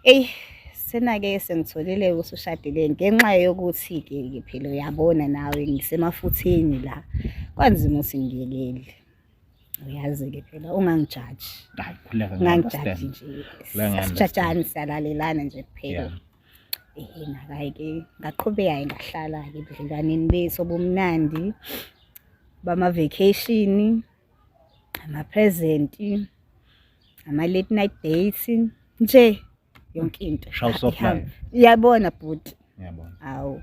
Eyi, sena-ke sengitholile usushadile ngenxa yokuthi-ke phela uyabona nawe ngisemafutheni la. Kwanzima ukuthi ngiyekele. Uyazi-ke phela ungangijaji. Hayi, khuleka, Ungangijaji nje. Asijajani siyalalelana nje kuphela. Nakayi-ke ngaqhubeka-ke ngahlala-ke ebudlelwaneni bethu obumnandi bama-vacation, ama-present, ama-late night dates nje yonke into. Uyabona bhuti. Awu.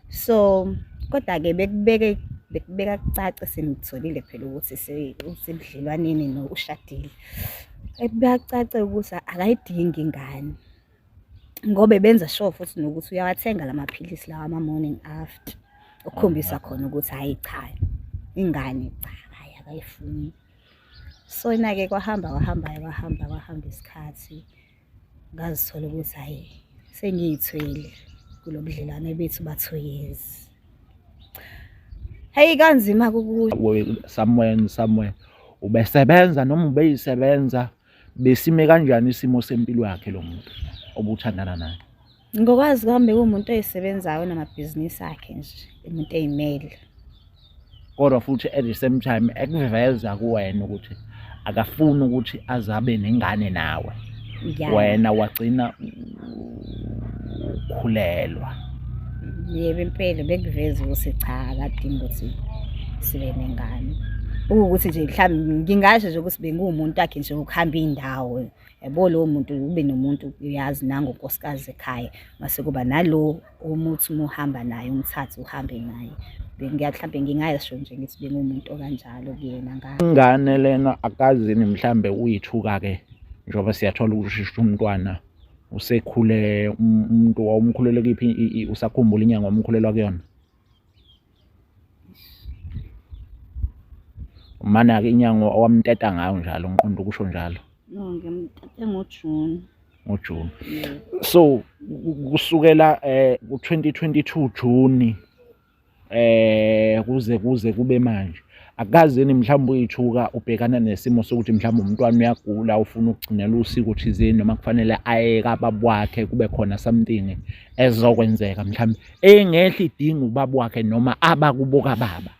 So kodwa-ke bekubeka kucace sengitholile phela ukuthi usebudlelwaneni ushadile. Bekubeka kucace ukuthi akayidingi ingane. Ngoba benza sure futhi nokuthi uyawathenga lamaphilisi lawa ama-morning after. Ukukhombisa khona ukuthi hayi cha, ingane cha, hayi akayifuni. So na-ke kwahamba isikhathi. Ngazithola ukuthi hayi sengiyithwele kulo budlelwane bethu ba-2 years. Hayi kanzima somewhere ubesebenza noma ubeyisebenza, besime kanjani isimo sempilo yakhe lo muntu obuthandana naye? Ngokwazi kwami bekuwumuntu oyisebenzayo namabhizinisi akhe nje, umuntu eyimele. Kodwa futhi at the same time ekuveza kuwena ukuthi akafuni ukuthi azabe nengane nawe. Wena wagcina ukhulelwa. Yebo impela bekuveza ukuthi cha akadingi ukuthi sibe nengane. Ukuthi nje mhlawumbe ngingasho nje ukuthi bengumuntu wakhe nje ukuhamba indawo. Yabo lowo muntu ube nomuntu uyazi nangonkosikazi ekhaya. Mase kuba nalo umuthi umuhamba naye umthathe uhambe naye. Mhlawumbe ngingayisho nje ngithi bengumuntu okanjalo kuyena ngani. Ingane lena akazini mhlambe uyithuka ke njengoba siyathola ukuthi umntwana usekhule, umuntu wawumkhulele kiphi, usakhumbula inyanga wamkhulelwa kuyona? Mana-ke inyanga owamteta ngayo njalo ngiqonda ukusho njalo. No, ngimtete ngoJune. NgoJune. So kusukela ku-2022 June kuze kube manje akazini mhlawumbe uyithuka ubhekana nesimo sokuthi mhlawumbe umntwana uyagula ufuna ukugcinela usiko thizeni noma kufanele aye kababa wakhe kube khona something ezokwenzeka mhlawumbe engehla idinga ubaba wakhe noma abakuboka baba?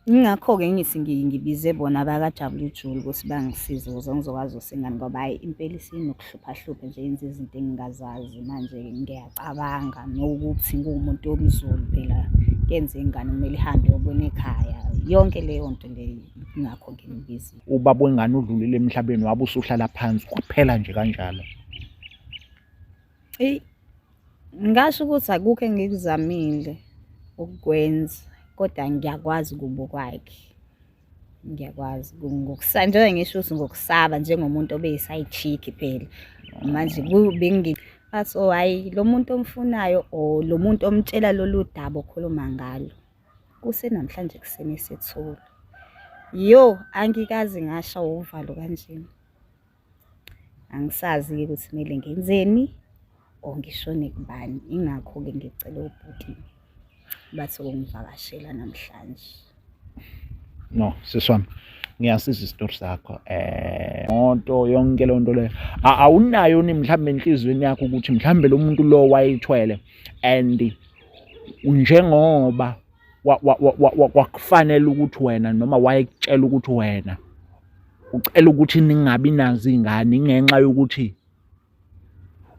Ingakho-ke ngithi ngibize bona abakaJabula uJule ukuthi bangisize ukuze ngizokwazi usingane ngoba hayi impela isinokuhlupha nje yenza izinto engingazazi manje ngiyacabanga nokuthi ngumuntu womZulu phela kenze ingane kumele ihambe yobona ekhaya yonke leyo nto leyo. Ingakho ngibize ubaba wengane udlulile emhlabeni wabe usuhlala phansi kuphela nje kanjalo. Ngasho ukuthi akukho engikuzamile ukukwenza kodwa ngiyakwazi kubo kwakhe. Ngiyakwazi njengoba ngisho ukuthi ngokusaba njengomuntu obeyi-side chick phela manje bathi oh hayi lo muntu omfunayo or lo muntu omtshela lolu daba okhuluma ngalo kusenamhlanje kuseni sethola. Yo angikazi ngasha uvalo kanjena. Angisazi-ke ukuthi kumele ngenzeni or ngishone kubani. Ingakho-ke ngicela ubhuti bathi ukungivakashela namhlanje. No, siswami ngiyasiza isitori sakho. Onto yonke le nto le awunayo ni mhlambe enhlizweni yakho ukuthi mhlambe lo muntu lo wayithwele and njengoba wakufanele ukuthi wena noma wayekutshela ukuthi wena ucela ukuthi ningabi nazo izingane ingenxa yokuthi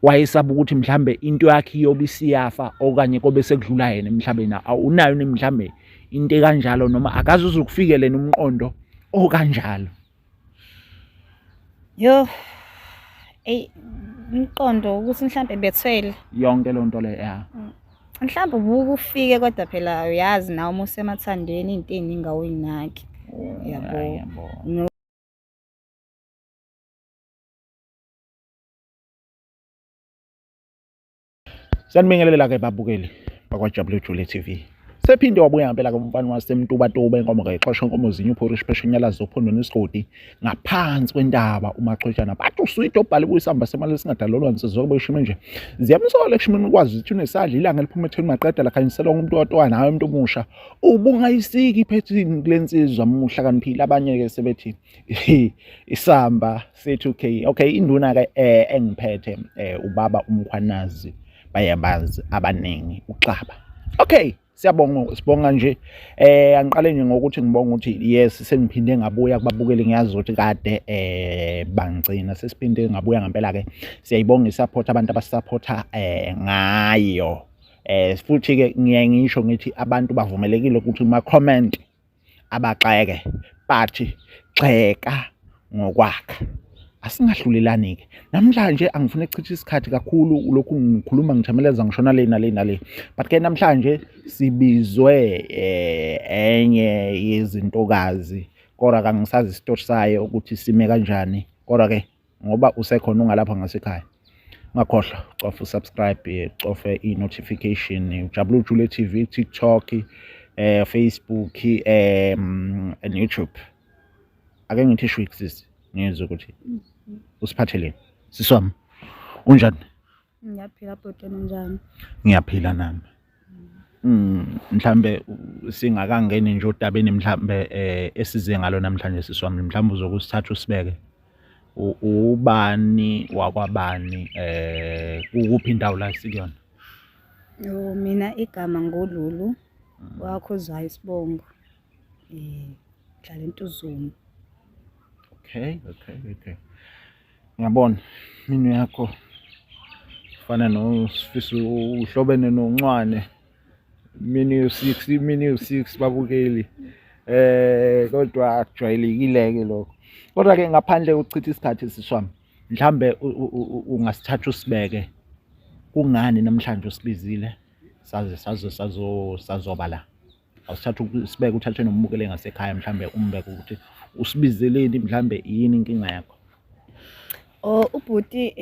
wayesaba ukuthi mhlambe into yakhe iyobe isiyafa okanye kobe sekudlula yena emhlabeni? Awunayo ni mhlambe into ekanjalo noma akaze uzukufikele nomqondo okanjalo? Yo umqondo ukuthi mhlambe bethwele yonke lo nto le mhlambe ubukufike kodwa phela uyazi nawe uma usemathandweni into eziningi awuyinaki. Yabo. Sanibingelela ke babukeli bakwaJabula uJule TV. sephinde wabuya ngempela-ke umfana wasemtubatuba inkomo ngayixosha inkomo zinye uphorishi phesha enyalazo uphondweni isigodi ngaphansi kwentaba umaxwejana bathi uswito obhale kuyisamba semali esingadalolwani sizokube ishime nje ziyamsola ekushimeni ukwazi ukuthi unesandla ilanga liphuma etheni maqeda lakhanyiselwa umuntu otwa nawe umuntu omusha ubungayisiki iphethini kulensizwa muhla kaniphila abanye-ke sebethi isamba se2K okay induna-ke engiphethe ubaba umkhwanazi bayambazi abaningi uxaba okay sibonga nje angiqale nje ngokuthi ngibonga ukuthi yes sengiphinde ngabuya kubabukeli ngiyazi ukuthi kade bangcina sesiphinde ngabuya ngempela-ke siyayibonga isupport abantu abasupporta ngayo futhi-ke ngiye ngisho ngithi abantu bavumelekile ukuthi uma-comment abaxeke bathi xeka ngokwakha asingahlulelani-ke namhlanje angifuna ukuchitha isikhathi kakhulu lokhu ngikhuluma ngithameleza ngishona le nale nale but-ke namhlanje sibizwe enye yezintokazi kodwa kangisazi isitori sayo ukuthi sime kanjani kodwa-ke ngoba usekhona ungalapha ngasekhaya ungakhohlwa cofa usubscribe cofe i-notification ujabule ujule TV TikTok Facebook and YouTube ake ngithi shwik sisi ngizwe ukuthi usiphatheleni siswami unjani Ngiyaphila bhodwana njani? ngiyaphila nami mhlambe singakangeni nje odabeni mhlambe esize ngalo namhlanje siswami mhlambe uzokusithatha usibeke ubani wakwabani ukuphi indawo la sikuyona Mina igama ngoLulu wakhuzwayo isibongo dlala entuzuma. Okay. Ngiyabona minu yakho fana nosifisa uhlobene noncwane mini u6 babukeli kodwa akujwayelekile-ke lokho kodwa-ke ngaphandle ukuchitha isikhathi siswami mhlambe ungasithatha usibeke kungani namhlanje usibizile sazoba la awusithatha usibeke uthathe nombukele ngasekhaya mhlambe umbeke ukuthi usibizeleni mhlambe yini inkinga yakho Ubhuti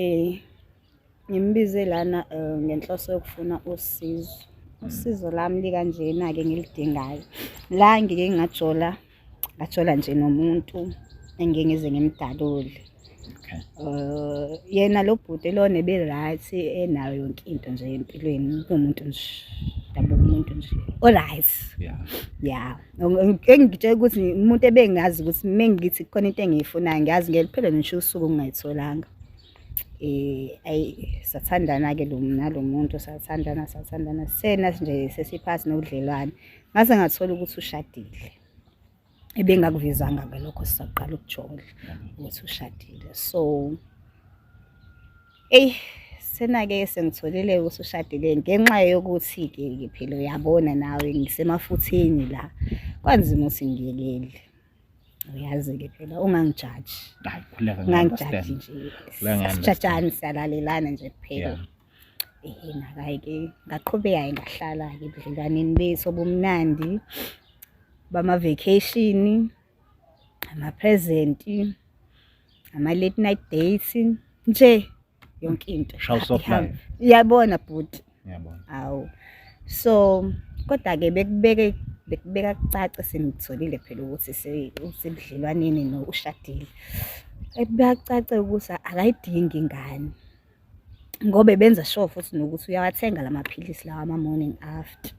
ngimbize lana ngenhloso yokufuna usizo lami likanjena-ke ngilidingayo la ngike ngajola nje nomuntu engike ngize ngimdalule yena lo bhuti lona ebe-right enayo yonke into nje empilweni kuwumuntu nje dabuka umuntu nje all-right ya engitshela ukuthi umuntu ebengazi ukuthi mengithi khona into engiyifunayo ngiyazi ngeliphela ngisho usuku ngingayitholanga sathandana-ke nalo muntu sathandana sena nje sesiphasi nobudlelwane ngase ngathola ukuthi ushadile ebengakuvezanga-ke lokho sisaqala ukujola ukuthi ushadile so sena-ke sengitholile ukuthi ushadile ngenxa yokuthi-ke phela uyabona nawe ngisemafutheni la kwanzima ukuthi ngiyekele uyazi-ke phela ungangijaji ungangijaji nje sijajani siyalalelana nje kuphela nakayi-ke ngaqhubeka-ke ngahlala-ke ebudlelwaneni bethu obumnandi bama-vacation ama-present ama-late night dates nje yonke into uyabona bhuti awu so kodwa-ke bekubeka kucace sengitholile phela ukuthi usebudlelwaneni ushadile ekubeka kucace ukuthi akayidingi ingane ngoba benza sure futhi nokuthi uyawathenga lamaphilisi lawa ama-morning after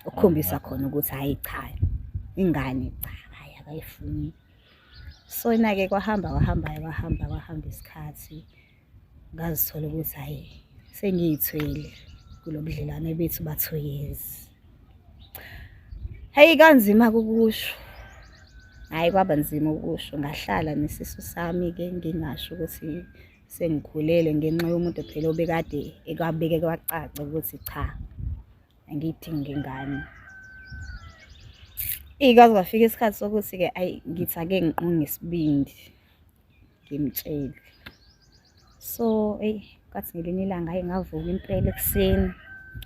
ukukhombisa khona ukuthi hayi cha ingane cha hayi akayifuni so na-ke kwahamba isikhathi ngazithola ukuthi hayi sengiyithwele kulo budlelwane bethu ba-2 years hayi kanzima ukusho hayi kwaba nzima ukusho ngahlala nesisu sami-ke ngingasho ukuthi sengikhulele ngenxa yomuntu phela obekade ekwabeke kwacaca ukuthi cha angiyidingi ingane ikaze kwafika isikhathi sokuthi-ke ngithi ake ngiqunge isibindi ngimtshele so kwathi ngelinye ilanga ngavuka impela ekuseni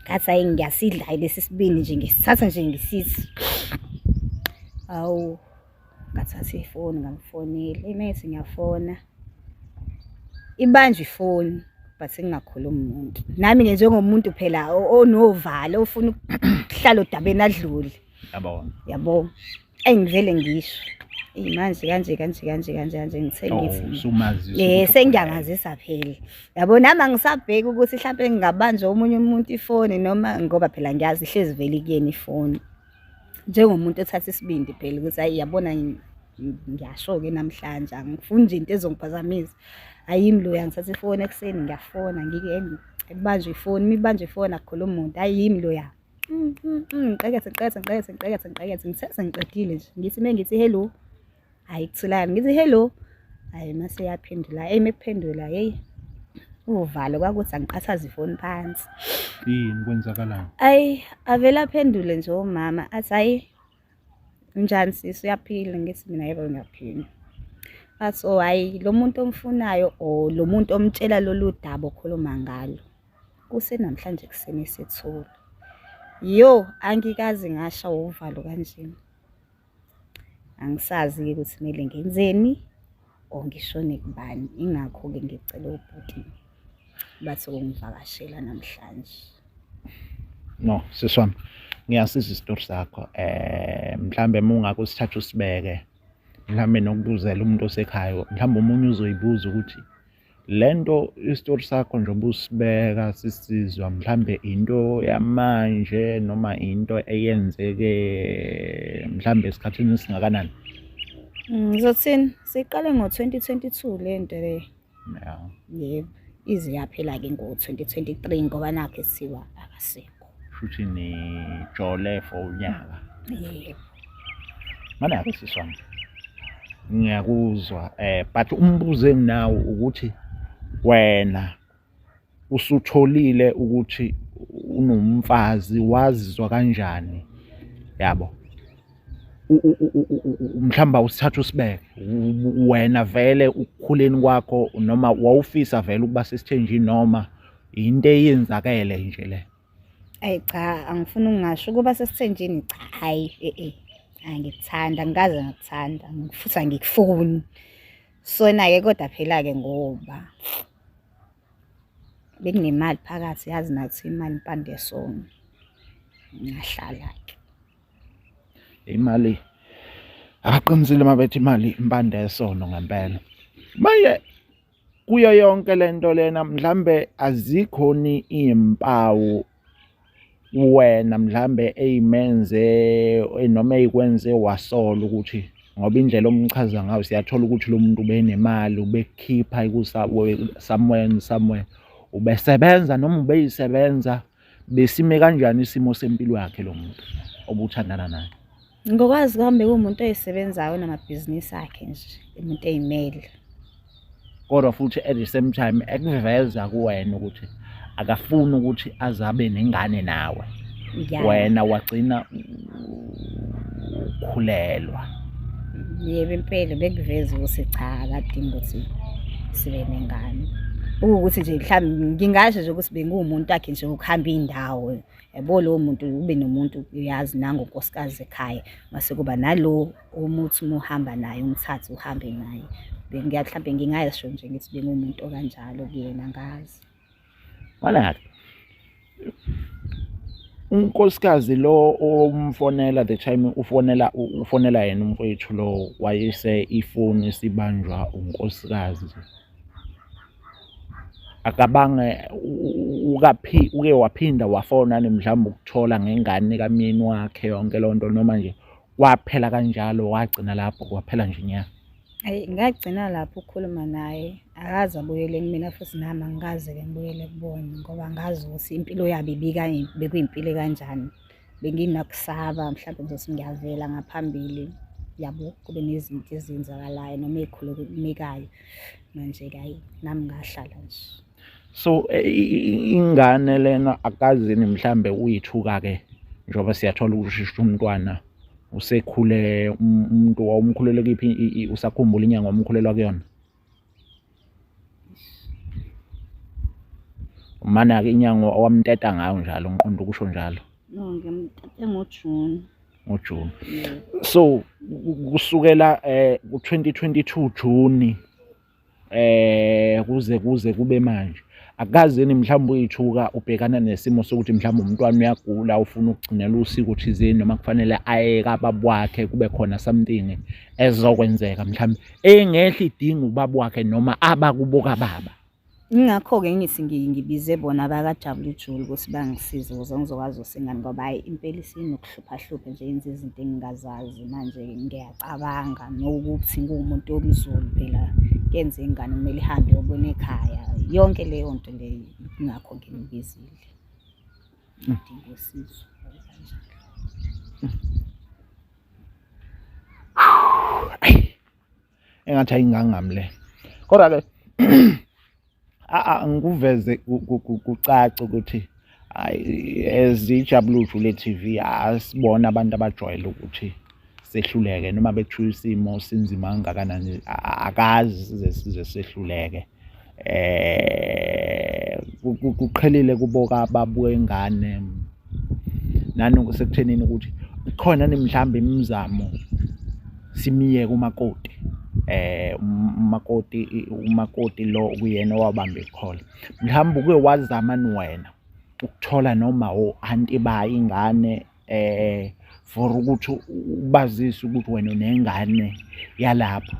ngathi ngiyasidla lesi sibindi nje ngisithatha nje ngisithi awu ngathatha ifoni ngamfonela mase ngiyafona ibanje ifoni but ngingakhulumi umuntu. Nami-ke njengomuntu phela onovalo ofuna ukuhlala odabeni adlule. Yabo. Engivele ngisho. Manje kanje ngithe ngithi. Sengiyangazisa phela. Yabo nami angisabheki ukuthi mhlawumbe ngingabanjwa omunye umuntu ifoni noma ngoba phela ngiyazi ihlezi vele kuyena ifoni. Njengomuntu othatha isibindi phela ukuthi hayi yabona ngiyasho-ke namhlanje angifuni nje into ezongiphazamisa. Ayimi loya ngithatha ifoni ekuseni ngiyafona ngike ebanjwe ifoni mibanjwe ifoni akukhuluma umuntu ayimi loya. Ngiqekethe ngithe sengiqedile nje ngithi mengithi hello hayi kuthulani ngithi hello hayi mase yaphendula mekuphendula hey uvalo kwakuthi angiqathaza ifoni phansi. Yini kwenzakalani? Ayi avela aphendule nje umama athi hayi njani sisi uyaphila ngithi mina yebo ngiyaphila. Athi oh hayi lo muntu omfunayo o lo muntu omtshela lolu daba okhuluma ngalo kusenamhlanje kuseni sethula. Yo angikazi ngasha uvalo kanjena. Angisazi ukuthi kumele ngenzeni o ngishone kubani ingakho-ke ngicela ubhuti bathi ukungivakashela namhlanje. No siswami ngiyasizwa isitori sakho mhlambe mungakho sithatha usibeke mhlambe nokubuzela umuntu osekhaya mhlambe umunye uzoyibuza ukuthi lento isitori sakho njengoba usibeka sisizwa mhlambe into yamanje noma into eyenzeke mhlambe esikhathini esingakanani. Ngizothini siqale ngo-2022 lento le. Yebo ize yaphela-ke ngo-2023 ngoba nakho esiwa akasekho. Futhi nijole for unyaka. Yebo. Mana-ke siswami ngiyakuzwa but umbuzo enginawo ukuthi wena usutholile ukuthi unomfazi wazizwa kanjani yabo mhlamba usithatha usibeke wena vele ukukhuleni kwakho noma wawufisa vele ukuba sesithenjini noma into eyenzakele nje le. Ayi cha angifuni ungasho kuba sesithenjini cha hayi angikuthanda ngikaze ngakuthanda futhi angikufuni. Sona-ke kodwa phela-ke ngoba bekunemali phakathi yazi nathi imali impande yesona ngahlala-ke. Imali akaqinisile mabethi imali impande yesono ngempela. Manje kuyo yonke lento lena mhlambe azikhoni izimpawu wena mhlambe eyimenze noma eyikwenze wasola ukuthi ngoba indlela omchaza ngayo siyathola ukuthi lo muntu ubenemali ubekhipha somewhere ubesebenza noma ubeyisebenza besime kanjani isimo sempilo yakhe lo muntu obuthandana naye. Ngokwazi kwami bekuwumuntu oyisebenzayo namabhizinisi akhe nje umuntu eyimele. Kodwa futhi at the same time ekuveza kuwena ukuthi akafuni ukuthi azabe nengane nawe. Wena wagcina ukhulelwa. Yebo impela bekuveza ukuthi cha akadingi ukuthi sibe nengane. Ukuthi nje mhlawumbe ngingasho nje ukuthi bengumuntu wakhe nje ukuhamba indawo. Yabo lo muntu ube nomuntu uyazi nangonkosikazi ekhaya mase kuba nalo umuthi umuhamba naye umthatha uhambe naye. Mhlawumbe ngingayisho nje ngithi bengumuntu okanjalo kuyena ngazi. Wala unkosikazi lo omfonela the time ufonela yena umfowethu lo wayese ifoni sibanjwa unkosikazi akabange uke waphinda wafona mhlawumbe ukuthola ngengane kamyeni wakhe yonke lonto noma nje waphela kanjalo wagcina lapho kwaphela nje nya. Ayi ngagcina lapho ukukhuluma naye akaze abuyele kumina futhi nami angikaze-ke ngibuyele kubona ngoba ngazi ukuthi impilo yabo bekuyimpilo kanjani. Benginakusaba mhlawumbe nje ngiyavela ngaphambili yabo kube nezinto ezenzakalayo noma ezikhulumekayo manje-ke hayi nami ngahlala nje. So ingane lena akazini mhlambe uyithuka-ke njengoba siyathola ukuthi umntwana usekhule umuntu wawumkhulele kiphi usakhumbula inyanga wamkhulelwa kuyona. Mana-ke inyanga owamteta ngayo njalo ngiqonda ukusho njalo. No ngimtete ngoJune. ngoJune. So kusukela ku-2022 June kuze kube manje Akukaze yini mhlawumbe uyithuka ubhekana nesimo sokuthi mhlawumbe umntwana uyagula ufuna ukugcinela usiko thizeni noma kufanele aye kababa wakhe kube khona something ezokwenzeka mhlawumbe engehla idinga ubaba wakhe noma abakubo kababa. Ingakho-ke ngithi ngibize bona abakaJabula uJule ukuthi bangisize ukuze ngizokwazi usingane ngoba hhayi impela isinokuhlupha nje yenza izinto engingazazi manje ngiyacabanga nokuthi nguwumuntu womZulu phela kenze ingane kumele ihambe yobona ekhaya yonke leyo nto leyo ingakho ngimibizile ngidinga usizo Engathi ayingangami le. Kodwa-ke ngikuveze kucace ukuthi eziJabula uJule TV asibona abantu abajwayele ukuthi sehluleke noma bethuka isimo sinzima kangakanani akazi size sehluleke. Kuqhelile kuboka babwengane nanoku sekuthenini ukuthi khona mhlawumbe imizamo simiyeke umakoti. Umakoti lo kuyena owabamba ikhola mhlawumbe uke wazamani wena ukuthola noma o-anti bayo ingane for ukuthi ubazise ukuthi wena unengane yalapho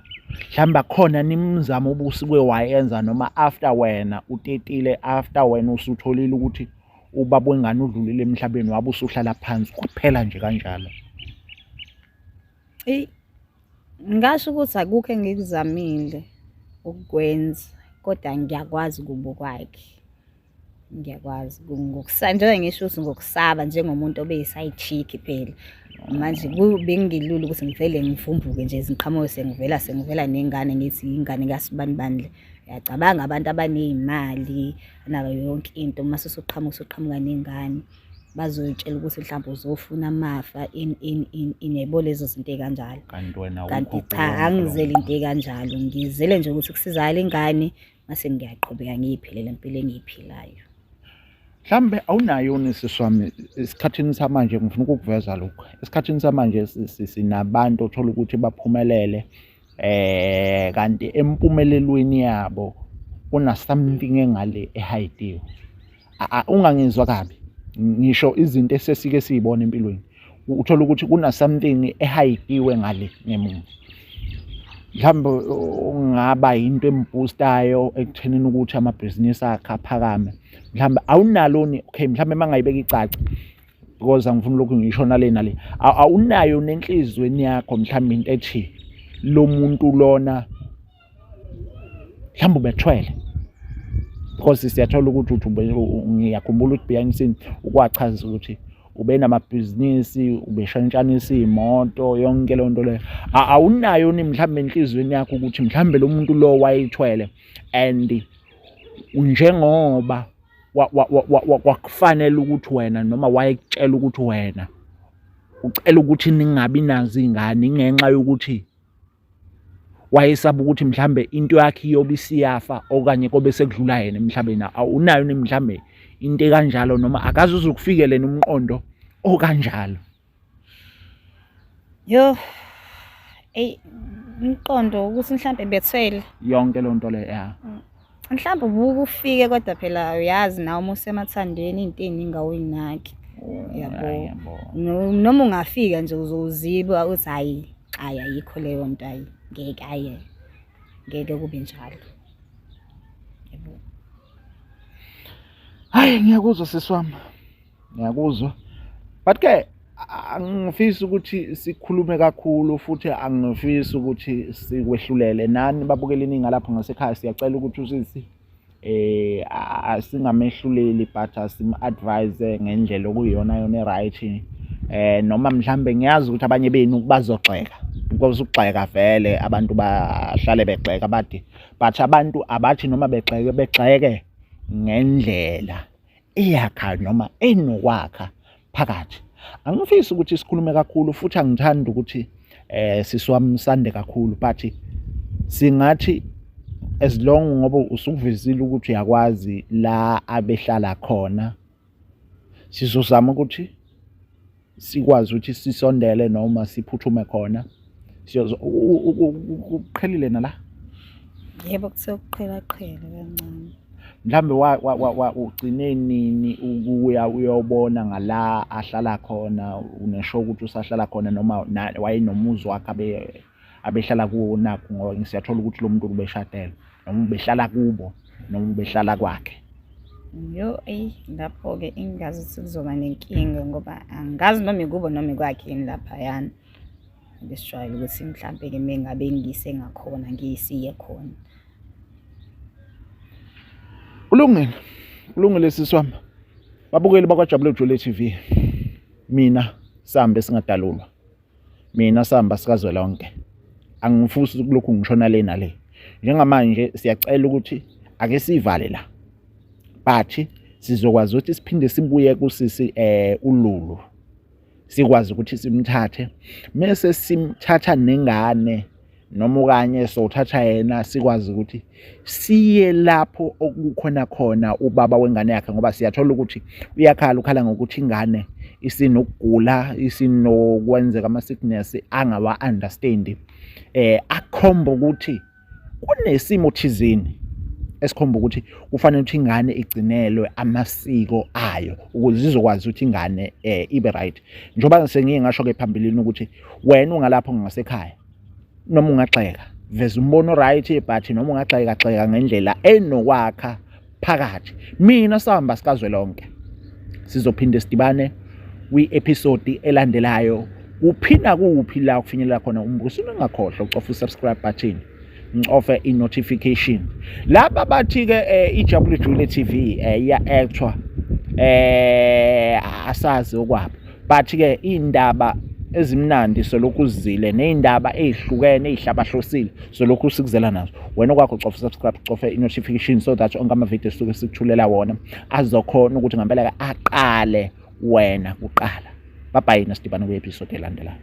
mhlawumbe khona nimzamo obusuke wayenza noma after wena utetile after wena usutholile ukuthi ubaba wengane udlulile emhlabeni wabe usuhlala phansi kuphela nje kanjalo. Ngasho ukuthi akukho engikuzamile ukukwenza kodwa ngiyakwazi kubo kwakhe. Ngiyakwazi njengoba ngisho ukuthi ngokusaba njengomuntu obeyi-side chick phela manje bengilula ukuthi ngivele ngivumbuke nje izinqhamuko sengivela nengane ngithi ingane kaSibani bandle. Uyacabanga abantu abaney'mali nayo yonke into mase usuqhamuka nengane bazoyitshela ukuthi mhlawumbe uzofuna amafa inebo lezo zinto ey'kanjalo. Kanti cha angizele into ey'kanjalo ngizele nje ukuthi kusizakale ingane mase ngiyaqhubeka ngiy'philela impilo engiyiphilayo. Mhlawumbe awunayo unisisi wami esikhathini samanje ngifuna ukukuveza lokhu. Esikhathini samanje sinabantu othola ukuthi baphumelele kanti empumelelweni yabo kuna something engale ehidiwe. Ungangizwa kabi. Ngisho izinto esesike siyibona empilweni uthola ukuthi kuna something ehidiwe ngale ngemuva. Mhlawumbe ungaba into emboostayo ekuthenini ukuthi amabhizinisi akhe aphakame. Mhlawumbe awunalo okay mhlawumbe mangayibeka icaca because angifuni lokhu ngisho nale nale awunayo nenhlizweni yakho mhlawumbe into ethi lo muntu lona mhlawumbe ubethwele because siyathola ukuthi ngiyakhumbula ukuthi behind scene ukwachaza ukuthi ube namabhizinisi ubeshantshanisa imoto yonke le nto leyo awunayo mhlawumbe enhlizweni yakho ukuthi mhlawumbe lo muntu lo wayithwele and njengoba wakufanele ukuthi wena noma wayekutshela ukuthi wena ucela ukuthi ningabi nazo ingane ingenxa yokuthi wayesaba ukuthi mhlambe into yakhe iyobe isiyafa okanye kobe sekudlula yena emhlabeni. Awunayo mhlambe into ekanjalo noma akaze uzukufikele nomqondo okanjalo. Umqondo ukuthi mhlambe bethwele yonke le nto le mhlawumbe ubuke ufike kodwa phela uyazi nawe uma usemathandweni into ey'ningi awuyinaki. Yabo noma ungafika nje uzoziba uthi hayi ayikho leyo nto ngeke kube njalo. Yebo. Hayi ngiyakuzwa sisi wami. Ngiyakuzwa. But ke angifisi ukuthi sikhulume kakhulu futhi angifisi ukuthi sikwehlulele nani babukeleni ngalapha ngasekhaya siyacela ukuthi usisi asingamehluleli but asim-advise ngendlela okuyiyona right noma mhlambe ngiyazi ukuthi abanye benu bazogxeka because ukugxeka vele abantu bahlale begxeka but abantu abathi noma begxeke ngendlela eyakha noma enokwakha phakathi. Angifisi ukuthi sikhulume kakhulu futhi angithandi ukuthi siswamsande kakhulu but singathi as long ngoba usukuvezile ukuthi uyakwazi la abehlala khona sizozama ukuthi sikwazi ukuthi sisondele noma siphuthume khona uqhelile nala. Yebo kuthe ukuqhela kancane. mhlambe ugcine nini ukuya uyobona ngala ahlala khona, unesho ukuthi usahlala khona noma wayenomuzi wakhe abehlala kuwo nakho, ngoba ngisiyathola ukuthi lo muntu ubeshadela noma ubehlala kubo noma ubehlala kwakhe. Yo, lapho-ke ingazi ukuthi kuzoba nenkinga ngoba angazi noma ikubo noma ikwakhe yini laphayana. Besijwayele ukuthi mhlampe-ke mengabe ngisengakhona ngiyisiye khona. Kulungile sisi wami. Babukeli bakwaJabulile Jule TV. Mina Sambe singadalulwa. Mina Samba sikazwelonke. Angifuni kulokhu ngishona le nale. Njengamanje siyacela ukuthi ake sivale la. Bathi sizokwazi ukuthi siphinde sibuye kusisi uLulu. Sikwazi ukuthi simthathe. Mase simthatha nengane noma okanye sothatha yena sikwazi ukuthi siye lapho okukhona khona ubaba wengane yakhe, ngoba siyathola ukuthi ukhala ngokuthi ingane isinokugula, isinokwenzeka ama-sickness angawa understand. Akhomba ukuthi kunesimo thizini esikhomba ukuthi kufanele ukuthi ingane igcinelwe amasiko ayo ukuze izokwazi ukuthi ingane ibe right. Njengoba sengiye ngasho-ke phambilini ukuthi wena ungalapho ngasekhaya noma ungagxeka veza umbono right, but noma ungagxeka ngendlela enokwakha phakathi. Mina Samba sikazwelonke sizophinde sidibane kwi-episode elandelayo. Kuphinda kuphi la kufinyelela khona umbuso, ungakhohlwa ucofa i-subscribe button, ngicofe i-notification. Laba bathi-ke iJabulile Jule TV iya-actwa asazi okwabo, bathi-ke iy'ndaba ezimnandi solokhu uzile ney'ndaba ey'hlukene ey'hlabahlosile solokhu sikuzela nazo. Wena okwakho ucofa i-subscribe, ucofe i-notification, so that onke ama-video suke sikuthulela wona azokhona ukuthi ngempela-ke aqale wena kuqala. Bye bye, nasidibane kwi-episode elandelayo.